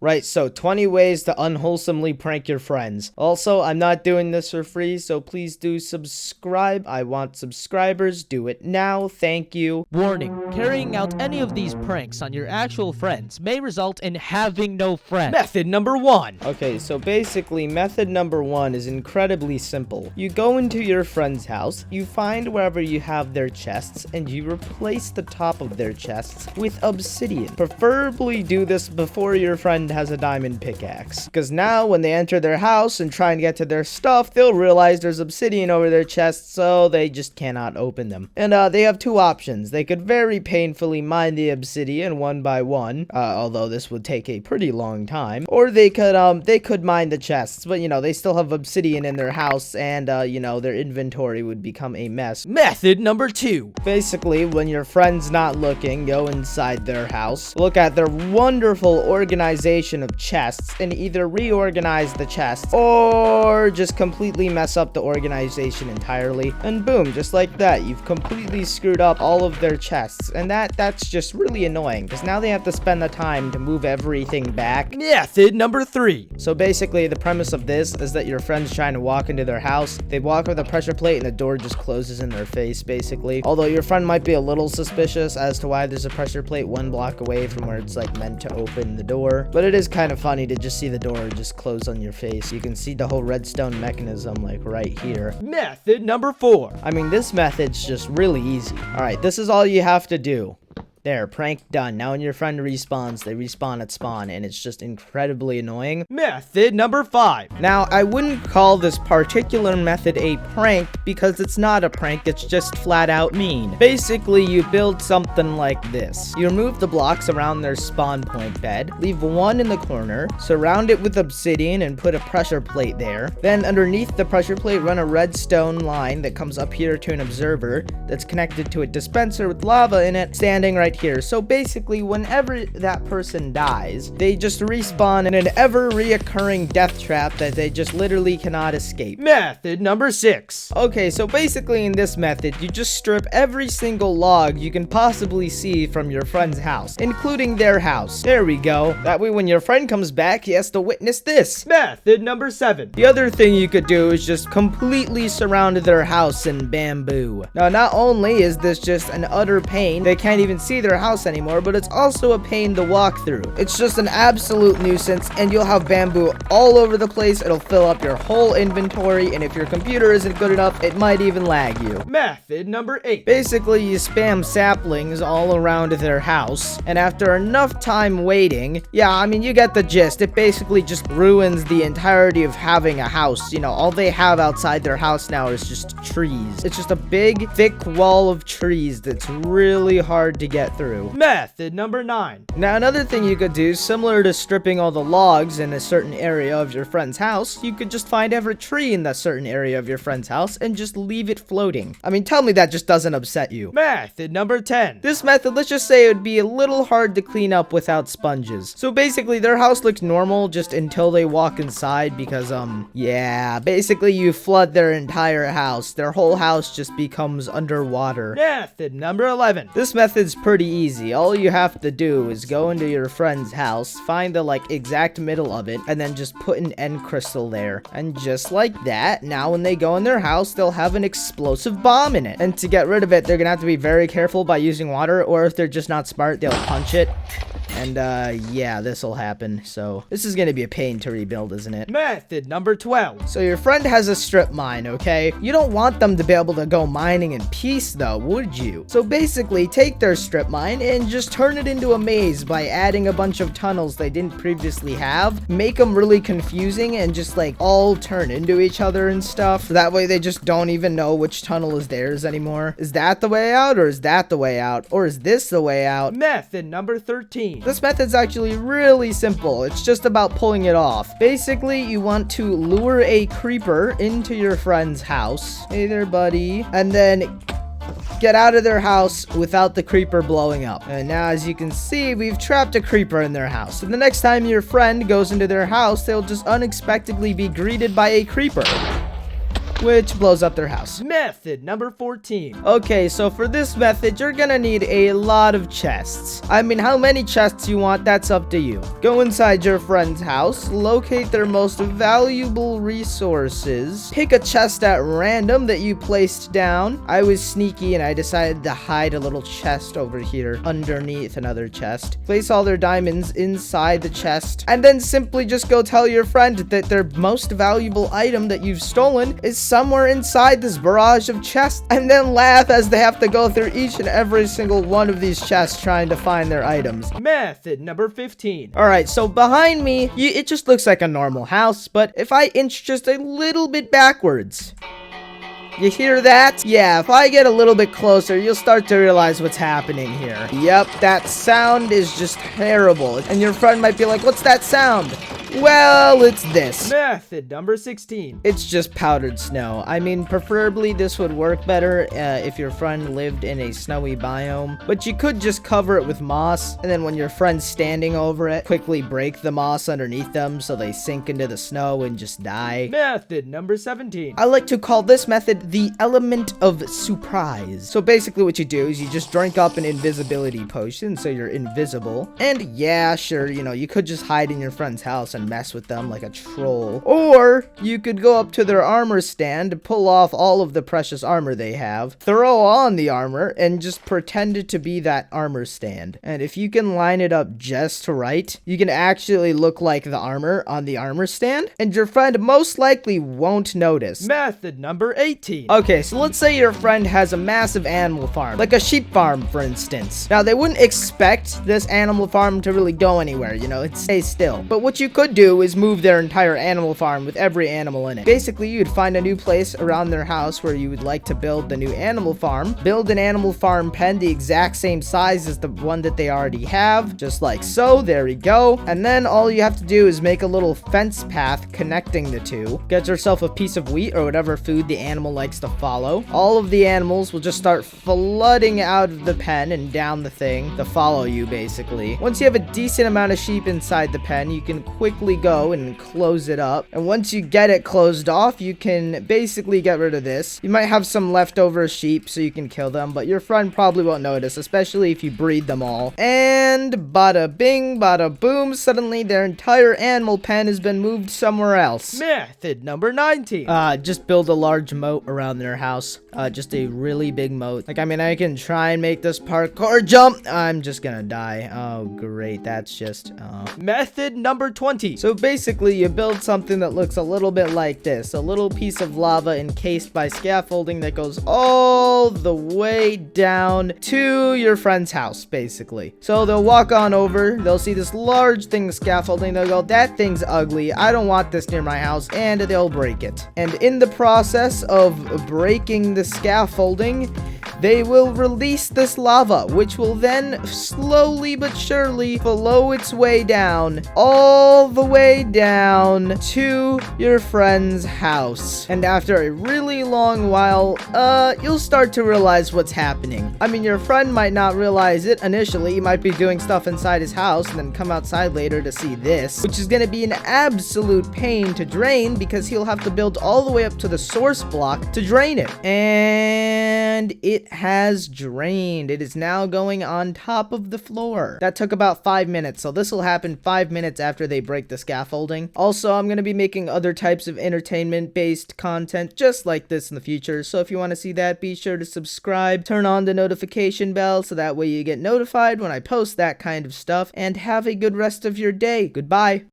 Right, so 20 ways to unwholesomely prank your friends. Also, I'm not doing this for free, so please do subscribe. I want subscribers. Do it now. Thank you. Warning, carrying out any of these pranks on your actual friends may result in having no friends. Method number 1. Okay, so basically, method number 1 is incredibly simple. You go into your friend's house, you find wherever you have their chests, and you replace the top of their chests with obsidian. Preferably do this before your friend has a diamond pickaxe, because now when they enter their house and try and get to their stuff, they'll realize there's obsidian over their chests, so they just cannot open them. And they have two options. They could very painfully mine the obsidian one by one, although this would take a pretty long time, or they could mine the chests, but they still have obsidian in their house, and their inventory would become a mess. Method number 2. Basically, when your friend's not looking, go inside their house, look at their wonderful organization of chests, and either reorganize the chests or just completely mess up the organization entirely, and boom, just like that, you've completely screwed up all of their chests. And that's just really annoying, because now they have to spend the time to move everything back. Method number 3. So basically, the premise of this is that your friend's trying to walk into their house, they walk with a pressure plate and the door just closes in their face, basically. Although your friend might be a little suspicious as to why there's a pressure plate one block away from where it's meant to open the door, but it is kind of funny to just see the door just close on your face. You can see the whole redstone mechanism right here. Method number 4. I mean, this method's just really easy. All right, this is all you have to do. There, prank done. Now when your friend respawns, they respawn at spawn, and it's just incredibly annoying. Method number 5. Now, I wouldn't call this particular method a prank, because it's not a prank, it's just flat out mean. Basically, you build something like this. You remove the blocks around their spawn point bed, leave one in the corner, surround it with obsidian, and put a pressure plate there. Then underneath the pressure plate, run a redstone line that comes up here to an observer that's connected to a dispenser with lava in it, standing right here. So basically, whenever that person dies, they just respawn in an ever-reoccurring death trap that they just literally cannot escape. Method number 6. Okay, so basically in this method, you just strip every single log you can possibly see from your friend's house, including their house. There we go. That way when your friend comes back, he has to witness this. Method number 7. The other thing you could do is just completely surround their house in bamboo. Now, not only is this just an utter pain, they can't even see their house anymore, but it's also a pain to walk through. It's just an absolute nuisance, and you'll have bamboo all over the place. It'll fill up your whole inventory, and if your computer isn't good enough, it might even lag you. Method number 8. Basically, you spam saplings all around their house, and after enough time waiting, yeah, I mean, you get the gist. It basically just ruins the entirety of having a house. All they have outside their house now is just trees. It's just a big, thick wall of trees that's really hard to get through. Method number 9. Now, another thing you could do, similar to stripping all the logs in a certain area of your friend's house, you could just find every tree in that certain area of your friend's house and just leave it floating. I mean, tell me that just doesn't upset you. Method number 10. This method, let's just say it would be a little hard to clean up without sponges. So basically, their house looks normal just until they walk inside because, yeah, basically you flood their entire house. Their whole house just becomes underwater. Method number 11. This method's pretty easy. All you have to do is go into your friend's house, find the exact middle of it, and then just put an end crystal there. And just like that, now when they go in their house, they'll have an explosive bomb in it. And to get rid of it, they're gonna have to be very careful by using water, or if they're just not smart, they'll punch it. And, yeah, this'll happen. So, this is gonna be a pain to rebuild, isn't it? Method number 12. So, your friend has a strip mine, okay? You don't want them to be able to go mining in peace, though, would you? So, basically, take their strip mine and just turn it into a maze by adding a bunch of tunnels they didn't previously have. Make them really confusing and just, all turn into each other and stuff. That way, they just don't even know which tunnel is theirs anymore. Is that the way out, or is that the way out? Or is this the way out? Method number 13. This method's actually really simple. It's just about pulling it off. Basically, you want to lure a creeper into your friend's house. Hey there, buddy. And then get out of their house without the creeper blowing up. And now, as you can see, we've trapped a creeper in their house. And the next time your friend goes into their house, they'll just unexpectedly be greeted by a creeper. which blows up their house. Method number 14. Okay, so for this method, you're gonna need a lot of chests. I mean, how many chests you want, that's up to you. Go inside your friend's house, locate their most valuable resources, pick a chest at random that you placed down. I was sneaky and I decided to hide a little chest over here underneath another chest. Place all their diamonds inside the chest, and then simply just go tell your friend that their most valuable item that you've stolen is somewhere inside this barrage of chests, and then laugh as they have to go through each and every single one of these chests trying to find their items. Method number 15. Alright, so behind me, it just looks like a normal house, but if I inch just a little bit backwards, you hear that? Yeah, if I get a little bit closer, you'll start to realize what's happening here. Yep, that sound is just terrible. And your friend might be like, what's that sound? Well, it's this. Method number 16. It's just powdered snow. I mean, preferably this would work better if your friend lived in a snowy biome, but you could just cover it with moss, and then when your friend's standing over it, quickly break the moss underneath them so they sink into the snow and just die. Method number 17. I like to call this method the element of surprise. So basically what you do is you just drink up an invisibility potion so you're invisible, and yeah, sure, you could just hide in your friend's house and mess with them like a troll. Or you could go up to their armor stand, pull off all of the precious armor they have, throw on the armor, and just pretend it to be that armor stand. And if you can line it up just right, you can actually look like the armor on the armor stand, and your friend most likely won't notice. Method number 18. Okay, so let's say your friend has a massive animal farm, like a sheep farm, for instance. Now, they wouldn't expect this animal farm to really go anywhere, it stays still. But what you could do is move their entire animal farm with every animal in it. Basically, you'd find a new place around their house where you would like to build the new animal farm, build an animal farm pen the exact same size as the one that they already have, just like so. There we go. And then all you have to do is make a little fence path connecting the two. Get yourself a piece of wheat or whatever food the animal likes to follow. All of the animals will just start flooding out of the pen and down the thing to follow you, basically. Once you have a decent amount of sheep inside the pen, you can quickly go and close it up. And once you get it closed off, you can basically get rid of this. You might have some leftover sheep so you can kill them, but your friend probably won't notice, especially if you breed them all. And bada bing, bada boom, suddenly their entire animal pen has been moved somewhere else. Method number 19. Just build a large moat around their house. Just a really big moat. Like, I mean, I can try and make this parkour jump. I'm just gonna die. Oh, great. That's just, Method number 20. So basically, you build something that looks a little bit like this. A little piece of lava encased by scaffolding that goes all the way down to your friend's house, basically. So they'll walk on over, they'll see this large thing of scaffolding, they'll go, that thing's ugly, I don't want this near my house, and they'll break it. And in the process of breaking the scaffolding, they will release this lava, which will then slowly but surely flow its way down, all the way down to your friend's house. And after a really long while, you'll start to realize what's happening. I mean, your friend might not realize it initially. He might be doing stuff inside his house and then come outside later to see this, which is going to be an absolute pain to drain because he'll have to build all the way up to the source block to drain it. And it has drained. It is now going on top of the floor. That took about 5 minutes, so this will happen 5 minutes after they break the scaffolding. Also, I'm going to be making other types of entertainment-based content just like this in the future, so if you want to see that, be sure to subscribe, turn on the notification bell so that way you get notified when I post that kind of stuff, and have a good rest of your day. Goodbye.